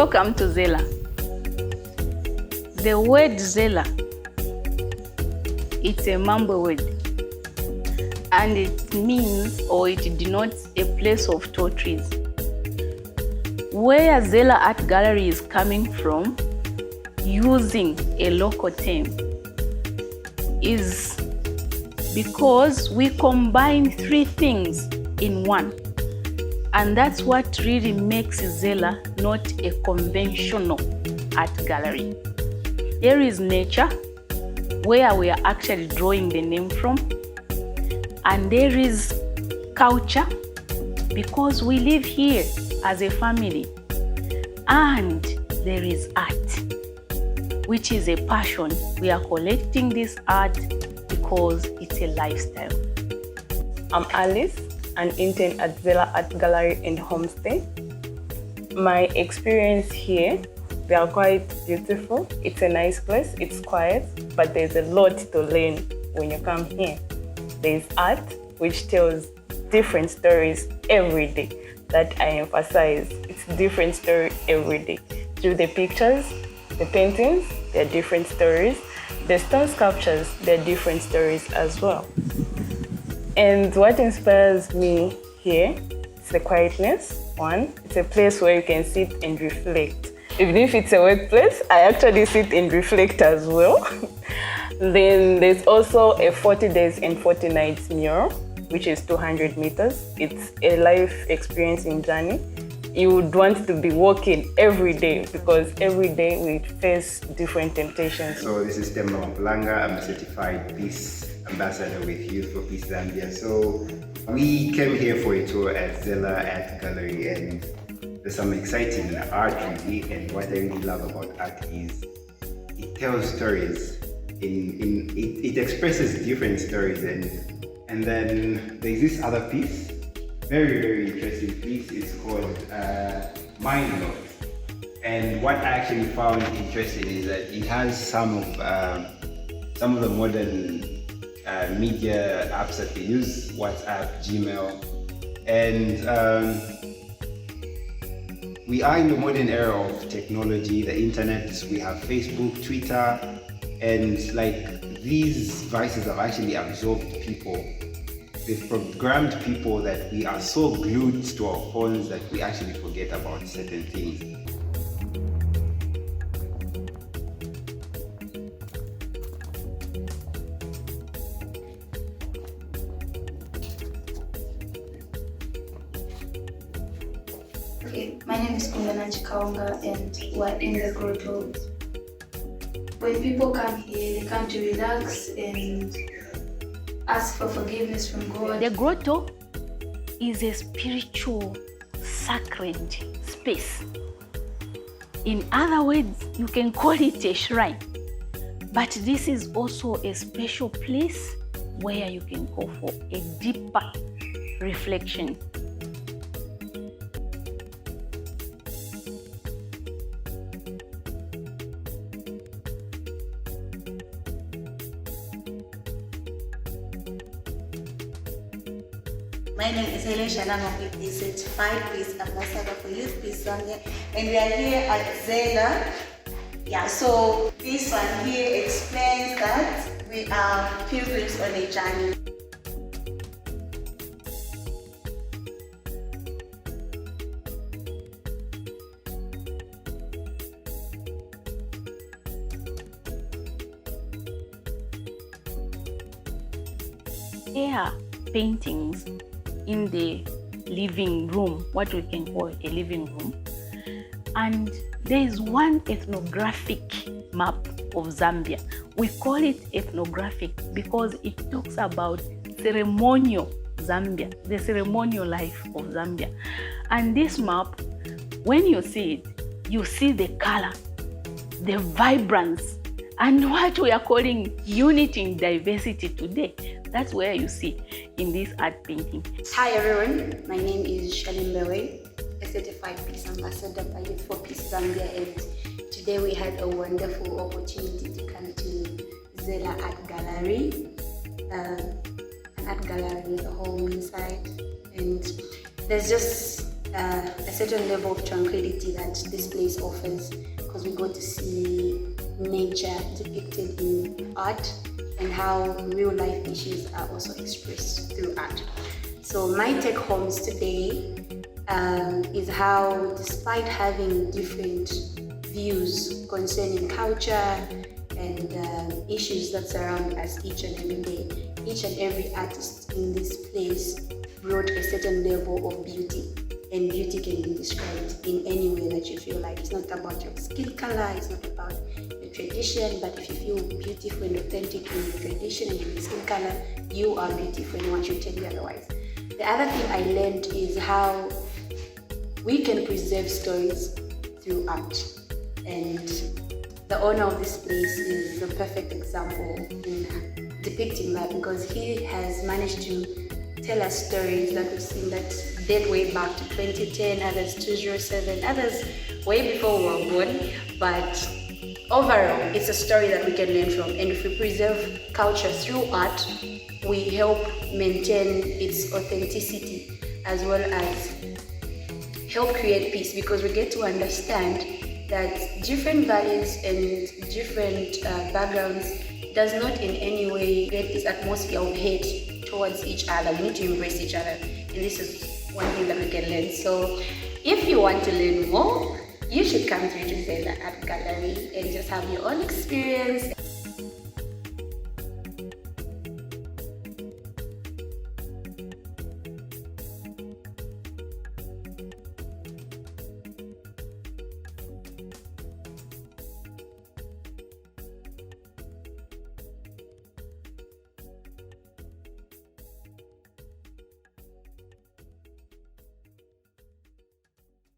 Welcome to Zeela. The word Zeela, it's a Mambo word, and it means, or it denotes, a place of tall trees. Where Zeela Art Gallery is coming from, using a local term, is because we combine three things in one. And that's what really makes Zeela not a conventional art gallery. There is nature, where we are actually drawing the name from. And there is culture, because we live here as a family. And there is art, which is a passion. We are collecting this art because it's a lifestyle. I'm Alice, an intern at Zeela Art Gallery in Homestay. My experience here, they are quite beautiful. It's a nice place, it's quiet, but there's a lot to learn when you come here. There's art, which tells different stories every day. That I emphasize, it's a different story every day. Through the pictures, the paintings, there are different stories. The stone sculptures, there are different stories as well. And what inspires me here is the quietness. One, it's a place where you can sit and reflect. Even if it's a workplace, I actually sit and reflect as well. Then there's also a 40 days and 40 nights mural, which is 200 meters. It's a life experiencing journey. You would want to be walking every day, because every day we face different temptations. So this is Temba Mapulanga. I'm a certified peace ambassador with Y4PZ Zambia. So we came here for a tour at Zeela Art Gallery, and there's some exciting art really. And what I really love about art is it tells stories. It expresses different stories, and then there's this other piece, very interesting piece. It's called Mind Note. And what I actually found interesting is that it has some of the modern media apps that we use, WhatsApp, Gmail, and we are in the modern era of technology, the internet. We have Facebook, Twitter, and like these devices have actually absorbed people. They've programmed people that we are so glued to our phones that we actually forget about certain things. Okay, my name is Kaunga, and we're in the grotto. When people come here, they come to relax and ask for forgiveness from God. The grotto is a spiritual, sacred space. In other words, you can call it a shrine. But this is also a special place where you can go for a deeper reflection. My name is Y4PZ, certified peace ambassador for Y4PZ Zambia, and we are here at Zeela. Yeah, so this one here explains that we are pilgrims on a journey. There are paintings in the living room, what we can call a living room, and there is one ethnographic map of Zambia. We call it ethnographic because it talks about ceremonial Zambia, the ceremonial life of Zambia. And this map, when you see it, you see the color, the vibrance, and what we are calling unity in diversity today. That's where you see in this art painting. Hi everyone, my name is Zeela Ray, a certified peace ambassador by Y4PZ Zambia, and today we had a wonderful opportunity to come to Zeela Art Gallery. An art gallery with a home inside, and there's just a certain level of tranquility that this place offers, because we go to see nature depicted in art and how real life issues are also expressed through art. So my take homes today is how, despite having different views concerning culture and issues that surround us each and every day, each and every artist in this place brought a certain level of beauty, and beauty can be described in any way that you feel like. It's not about your skin color, it's not about your tradition, but if you feel beautiful and authentic in your tradition and your skin color, you are beautiful, and one should tell you otherwise. The other thing I learned is how we can preserve stories through art, and the owner of this place is the perfect example in depicting that, because he has managed to tell us stories that we've seen that date way back to 2010, others 2007, others way before we were born. But overall, it's a story that we can learn from, and if we preserve culture through art, we help maintain its authenticity as well as help create peace, because we get to understand that different values and different backgrounds does not in any way create this atmosphere of hate towards each other. We need to embrace each other, and this is one thing that we can learn. So if you want to learn more, you should come to Zeela Art Gallery and just have your own experience.